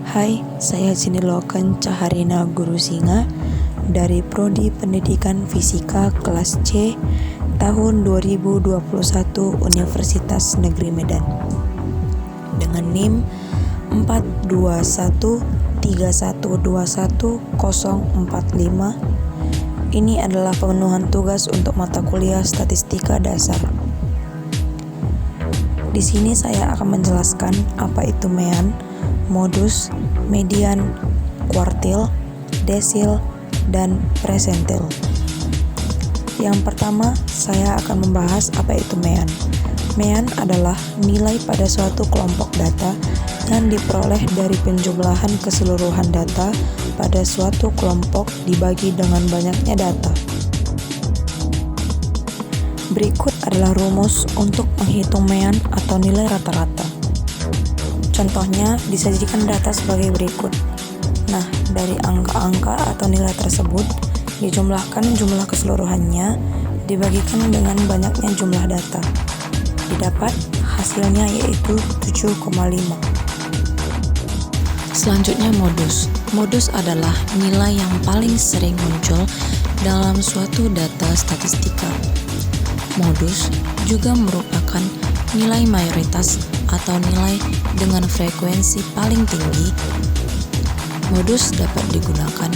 Hai, saya Jiniloken Caharina Guru Singa dari Prodi Pendidikan Fisika kelas C tahun 2021 Universitas Negeri Medan dengan NIM 42131210045. Ini adalah pemenuhan tugas untuk mata kuliah Statistika Dasar. Di sini saya akan menjelaskan apa itu mean, modus, median, kuartil, desil, dan presentil. Yang pertama, saya akan membahas apa itu mean. Mean adalah nilai pada suatu kelompok data yang diperoleh dari penjumlahan keseluruhan data pada suatu kelompok dibagi dengan banyaknya data. Berikut adalah rumus untuk menghitung mean atau nilai rata-rata. Contohnya disajikan data sebagai berikut. Nah, dari angka-angka atau nilai tersebut dijumlahkan jumlah keseluruhannya dibagikan dengan banyaknya jumlah data. Didapat hasilnya yaitu 7,5. Selanjutnya modus. Modus adalah nilai yang paling sering muncul dalam suatu data statistika. Modus juga merupakan nilai mayoritas atau nilai dengan frekuensi paling tinggi. Modus dapat digunakan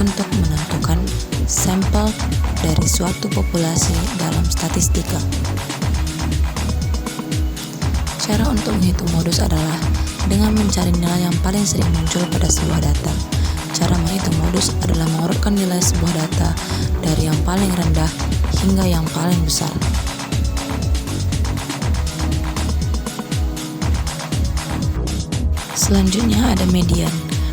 untuk menentukan sampel dari suatu populasi dalam statistika. Cara untuk menghitung modus adalah dengan mencari nilai yang paling sering muncul pada sebuah data. Cara menghitung modus adalah mengurutkan nilai sebuah data dari yang paling rendah hingga yang paling besar. Selanjutnya ada median.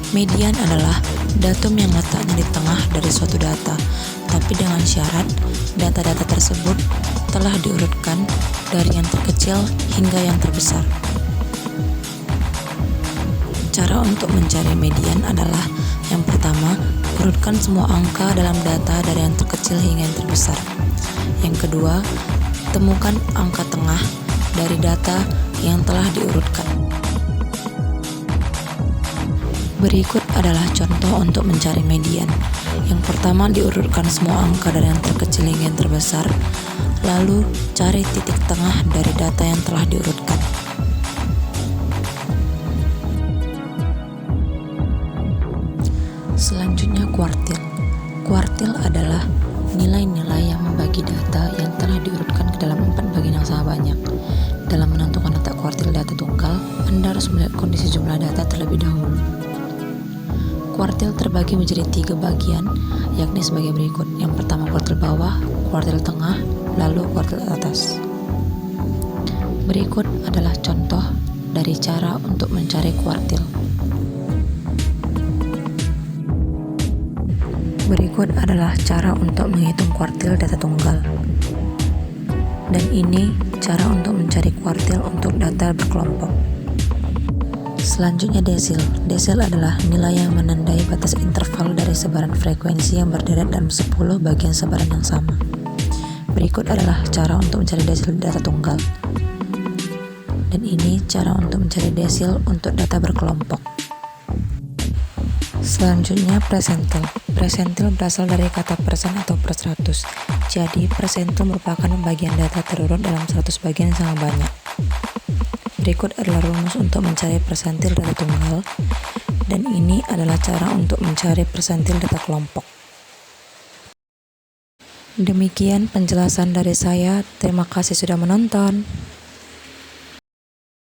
Median adalah datum yang letaknya di tengah dari suatu data, tapi dengan syarat data-data tersebut telah diurutkan dari yang terkecil hingga yang terbesar. Cara untuk mencari median adalah yang pertama, urutkan semua angka dalam data dari yang terkecil hingga yang terbesar. Yang kedua, temukan angka tengah dari data yang telah diurutkan. Berikut adalah contoh untuk mencari median. Yang pertama, diurutkan semua angka dari yang terkecil hingga yang terbesar, lalu cari titik tengah dari data yang telah diurutkan. Selanjutnya kuartil. Kuartil adalah nilai-nilai yang membagi data yang telah diurutkan ke dalam 4 bagian yang sama banyak. Dalam menentukan letak kuartil data tunggal, Anda harus melihat kondisi jumlah data terlebih dahulu. Kuartil terbagi menjadi 3 bagian, yakni sebagai berikut. Yang pertama kuartil bawah, kuartil tengah, lalu kuartil atas. Berikut adalah contoh dari cara untuk mencari kuartil. Berikut adalah cara untuk menghitung kuartil data tunggal. Dan ini cara untuk mencari kuartil untuk data berkelompok. Selanjutnya desil. Desil adalah nilai yang menandai batas interval dari sebaran frekuensi yang berderet dalam 10 bagian sebaran yang sama. Berikut adalah cara untuk mencari desil data tunggal. Dan ini cara untuk mencari desil untuk data berkelompok. Selanjutnya presentil. Presentil berasal dari kata persen atau per 100. Jadi presentil merupakan pembagian data terurut dalam 100 bagian yang sama banyak. Berikut adalah rumus untuk mencari persentil data tunggal, dan ini adalah cara untuk mencari persentil data kelompok. Demikian penjelasan dari saya. Terima kasih sudah menonton.